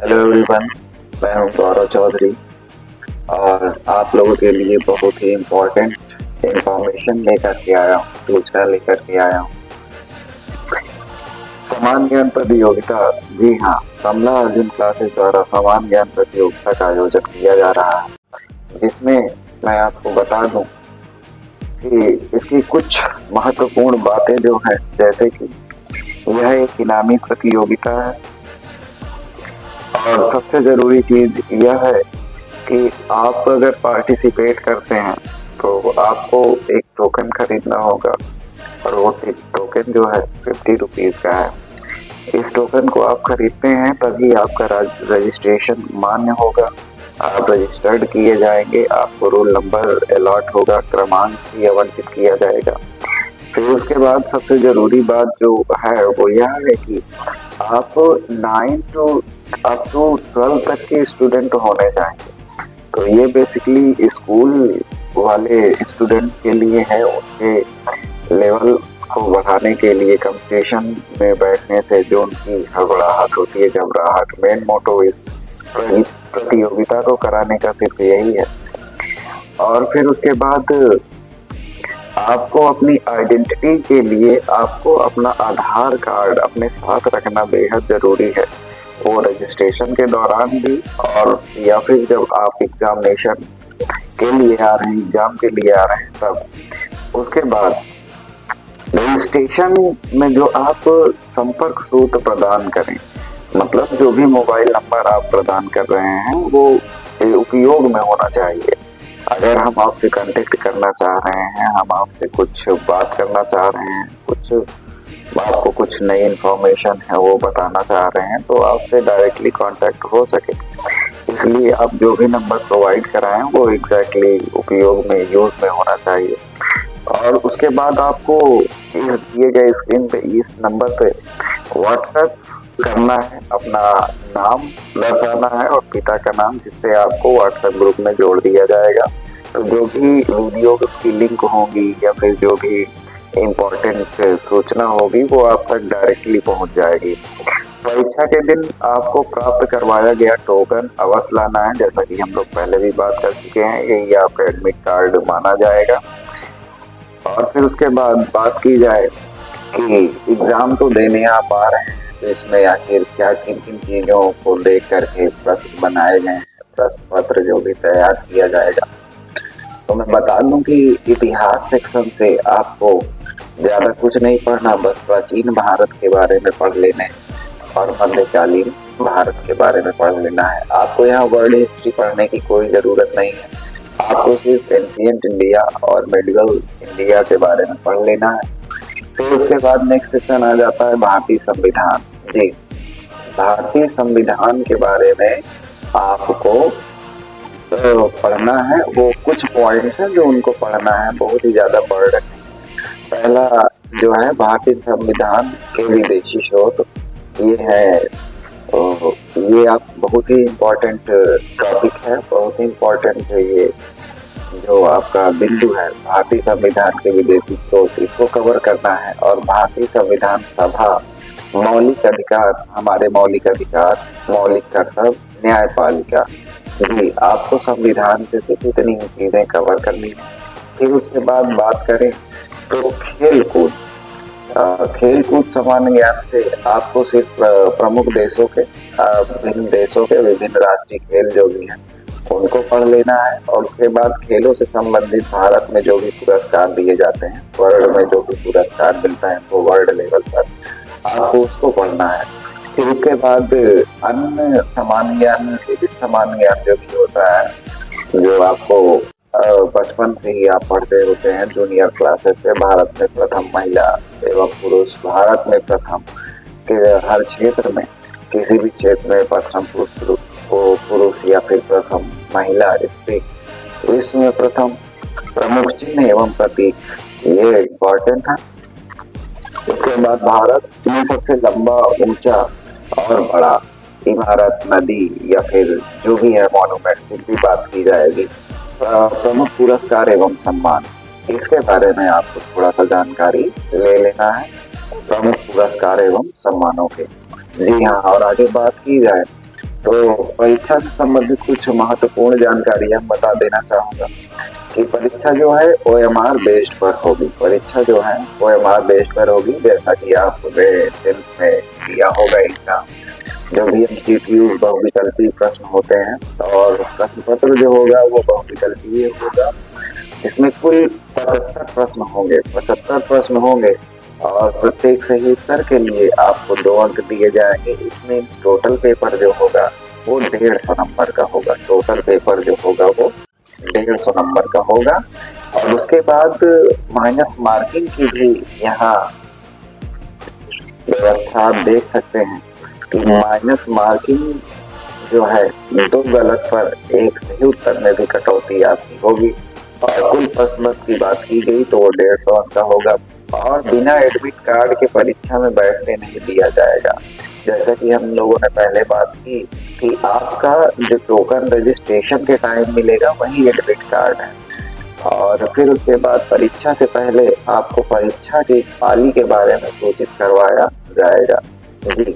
Hello everyone. मैं हूं गौरव चौधरी और आप लोगों के लिए बहुत ही इम्पोर्टेंट इंफॉर्मेशन लेकर के आया हूं, सूचना लेकर के आया हूं। समान ज्ञान प्रतियोगिता, जी हाँ, कमला अर्जुन क्लासेस द्वारा समान ज्ञान प्रतियोगिता का आयोजन किया जा रहा है, जिसमें मैं आपको बता दूं कि इसकी कुछ महत्वपूर्ण बातें जो है, जैसे कि यह एक इनामी प्रतियोगिता है और सबसे जरूरी चीज यह है कि आप अगर पार्टिसिपेट करते हैं तो आपको एक टोकन खरीदना होगा और वो टोकन जो है 50 रुपीज का है। इस टोकन को आप खरीदते हैं तभी आपका रजिस्ट्रेशन मान्य होगा, आप रजिस्टर्ड किए जाएंगे, आपको रोल नंबर अलॉट होगा, क्रमांक भी आवंटित किया जाएगा। फिर उसके बाद सबसे जरूरी बात जो है वो यह है कि आप 9 टू अप टू 12 तक के स्टूडेंट होने चाहिए। तो ये बेसिकली स्कूल वाले स्टूडेंट्स के लिए है, उनके लेवल को बढ़ाने के लिए कंपटीशन में बैठने से जो उनकी हड़बड़ाहट होती है, घबराहट, मेन मोटो इस प्रतियोगिता को कराने का सिर्फ यही है। और फिर उसके बाद आपको अपनी आइडेंटिटी के लिए आपको अपना आधार कार्ड अपने साथ रखना बेहद जरूरी है, वो रजिस्ट्रेशन के दौरान भी और या फिर जब आप एग्जामिनेशन के लिए आ रहे हैं, एग्जाम के लिए आ रहे हैं तब। उसके बाद रजिस्ट्रेशन में जो आप संपर्क सूत्र प्रदान करें, मतलब जो भी मोबाइल नंबर आप प्रदान कर रहे हैं वो उपयोग में होना चाहिए। अगर हम आपसे कांटेक्ट करना चाह रहे हैं, हम आपसे कुछ बात करना चाह रहे हैं, कुछ आपको कुछ नई इन्फॉर्मेशन है वो बताना चाह रहे हैं, तो आपसे डायरेक्टली कांटेक्ट हो सके, इसलिए आप जो भी नंबर प्रोवाइड कराएं वो एग्जैक्टली उपयोग में, यूज में होना चाहिए। और उसके बाद आपको इस दिए गए स्क्रीन पे, इस नंबर पे व्हाट्सएप करना है, अपना नाम दर्शाना है और पिता का नाम, जिससे आपको व्हाट्सएप ग्रुप में जोड़ दिया जाएगा। तो जो भी वीडियो की लिंक होगी या फिर जो भी इम्पोर्टेंट सूचना होगी वो आप तक डायरेक्टली पहुंच जाएगी। परीक्षा के दिन आपको प्राप्त करवाया गया टोकन अवश्य लाना है, जैसा कि हम लोग पहले भी बात कर चुके हैं, यही आपका एडमिट कार्ड माना जाएगा। और फिर उसके बाद बात की जाए कि एग्जाम तो देने आप आ रहे हैं, तो इसमें आखिर क्या किन किन चीजों को देख करके प्रश्न बनाए गए हैं, प्रश्न पत्र जो भी तैयार किया जाएगा। तो मैं बता दूं कि इतिहास सेक्शन से आपको ज्यादा कुछ नहीं पढ़ना, बस प्राचीन भारत के बारे में पढ़ लेना है और मध्यकालीन भारत के बारे में पढ़ लेना है। आपको यहाँ वर्ल्ड हिस्ट्री पढ़ने की कोई जरूरत नहीं है, आपको सिर्फ एंशिएंट इंडिया और मेडिवल इंडिया के बारे में पढ़ लेना है। फिर उसके बाद नेक्स्ट सेक्शन आ जाता है भारतीय संविधान। जी, भारतीय संविधान के बारे में आपको पढ़ना है, वो कुछ पॉइंट्स हैं जो उनको पढ़ना है, बहुत ही ज्यादा पढ़ रखें। पहला जो है भारतीय संविधान के विदेशी शोध, ये है, ये आप बहुत ही इम्पोर्टेंट टॉपिक है, बहुत ही इम्पोर्टेंट है ये जो आपका बिंदु है, भारतीय संविधान के विदेशी स्रोत, इसको कवर करना है। और भारतीय संविधान सभा, मौलिक अधिकार, हमारे मौलिक अधिकार, मौलिक कर्तव्य, न्यायपालिका, जी आपको संविधान से सिर्फ इतनी ही चीजें कवर करनी है। फिर उसके बाद बात करें तो खेल कूद, खेल कूद सामान्य ज्ञान से आपको सिर्फ प्रमुख देशों के, विभिन्न देशों के विभिन्न राष्ट्रीय खेल जो भी हैं उनको पढ़ लेना है। और उसके बाद खेलों से संबंधित भारत में जो भी पुरस्कार दिए जाते हैं, वर्ल्ड में जो भी पुरस्कार मिलता है वो वर्ल्ड लेवल पर आपको उसको पढ़ना है। फिर उसके बाद अन्य सामान्य ज्ञान, विविध सामान्य ज्ञान जो भी होता है, जो आपको बचपन से ही आप पढ़ते होते हैं जूनियर क्लासेस से, भारत में प्रथम महिला एवं पुरुष, भारत में प्रथम के हर क्षेत्र में, किसी भी क्षेत्र में प्रथम पुरुष या फिर प्रथम महिला, स्त्री, विश्व में प्रथम, प्रमुख चिन्ह एवं प्रतीक, ये इम्पोर्टेंट है। उसके बाद भारत में सबसे लंबा, ऊंचा और बड़ा इमारत, नदी या फिर जो भी है मॉन्यूमेंट, की बात की जाएगी। प्रमुख पुरस्कार एवं सम्मान, इसके बारे में आपको थोड़ा सा जानकारी ले लेना है, प्रमुख पुरस्कार एवं सम्मानों के। जी हाँ, और आगे बात की जाए तो परीक्षा से संबंधित कुछ महत्वपूर्ण जानकारी हम बता देना चाहूंगा कि परीक्षा जो है OMR बेस्ड पर होगी। परीक्षा जो है OMR बेस्ड पर होगी, जैसा कि आपने 10th में दिया होगा एग्जाम। जो भी MCQ बहुविकल्पीय प्रश्न होते हैं और प्रश्न पत्र जो होगा वो बहुविकल्पीय होगा, जिसमें कुल 75 प्रश्न होंगे। 75 प्रश्न होंगे और प्रत्येक सही उत्तर के लिए आपको 2 अंक दिए जाएंगे। इसमें टोटल पेपर जो होगा वो 150 नंबर का होगा। टोटल पेपर जो होगा वो 150 नंबर का होगा। और उसके बाद माइनस मार्किंग की भी यहाँ व्यवस्था आप देख सकते हैं कि माइनस मार्किंग जो है 2 गलत पर 1 सही उत्तर में भी कटौती आपकी होगी। और कुल प्रश्न की बात की गई तो वो 150 अंक का होगा। और बिना एडमिट कार्ड के परीक्षा में बैठने नहीं दिया जाएगा। जैसा कि हम लोगों ने पहले बात की कि आपका जो टोकन रजिस्ट्रेशन के टाइम मिलेगा वही एडमिट कार्ड है। और फिर उसके बाद परीक्षा से पहले आपको परीक्षा की पाली के बारे में सूचित करवाया जाएगा। जी,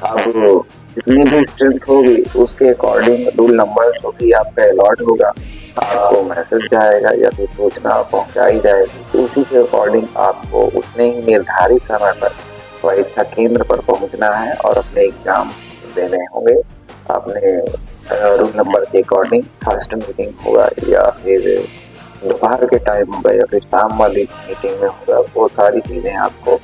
अब जितनी भी स्ट्रेंथ होगी उसके अकॉर्डिंग रूल नंबर जो भी आपका अलॉट होगा आपको मैसेज जाएगा या फिर सूचना पहुंचाई जाएगी। तो उसी के अकॉर्डिंग आपको उतने ही निर्धारित समय पर परीक्षा केंद्र पर पहुंचना है और अपने एग्जाम्स देने होंगे। अपने रूल नंबर के अकॉर्डिंग फर्स्ट मीटिंग होगा या फिर दोपहर के टाइम होगा या फिर शाम वाली मीटिंग में होगा। वो सारी चीज़ें आपको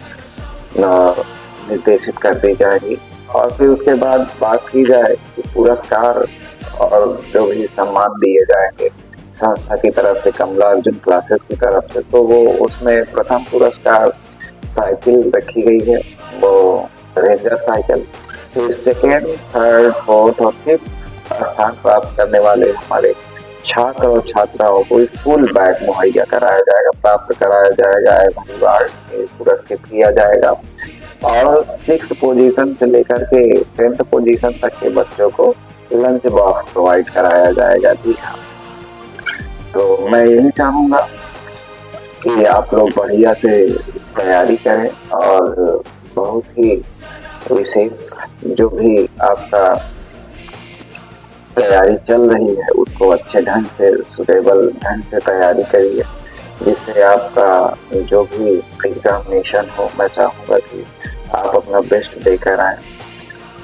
निर्देशित कर दी जाएगी। और फिर उसके बाद बात की जाए कि पुरस्कार और जो भी सम्मान दिए जाएंगे संस्था की तरफ से, कमला अर्जुन क्लासेस की तरफ से, तो वो उसमें प्रथम पुरस्कार साइकिल रखी गई है, वो रेंजर साइकिल। फिर सेकेंड, थर्ड, फोर्थ और फिफ्थ स्थान प्राप्त करने वाले हमारे छात्र और छात्राओं को स्कूल बैग मुहैया कराया जाएगा, प्राप्त कराया जाएगा एवं रिवार्ड पुरस्कृत किया जाएगा। और 6th पोजीशन से लेकर के 10th पोजीशन तक के बच्चों को लंच बॉक्स प्रोवाइड कराया जाएगा। जी हाँ, तो मैं यही चाहूंगा कि आप लोग बढ़िया से तैयारी करें और बहुत ही विशेष जो भी आपका तैयारी चल रही है उसको अच्छे ढंग से, सुटेबल ढंग से तैयारी करिए, जिससे आपका जो भी एग्जामिनेशन हो मैं चाहूँगा कि आप अपना बेस्ट देकर आए।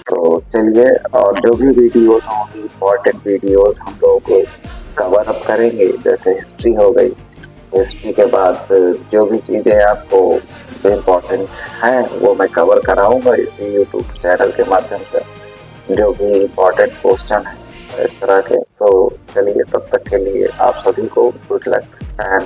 तो चलिए, और जो भी वीडियोस होंगी इम्पोर्टेंट वीडियोस हम लोगों को कवर अप करेंगे। जैसे हिस्ट्री हो गई, हिस्ट्री के बाद जो भी चीज़ें आपको इम्पोर्टेंट हैं वो मैं कवर कराऊंगा इसी यूट्यूब चैनल के माध्यम से, जो भी इम्पोर्टेंट क्वेश्चन है इस तरह के। तो चलिए, तब तक के लिए आप सभी को गुड लक एंड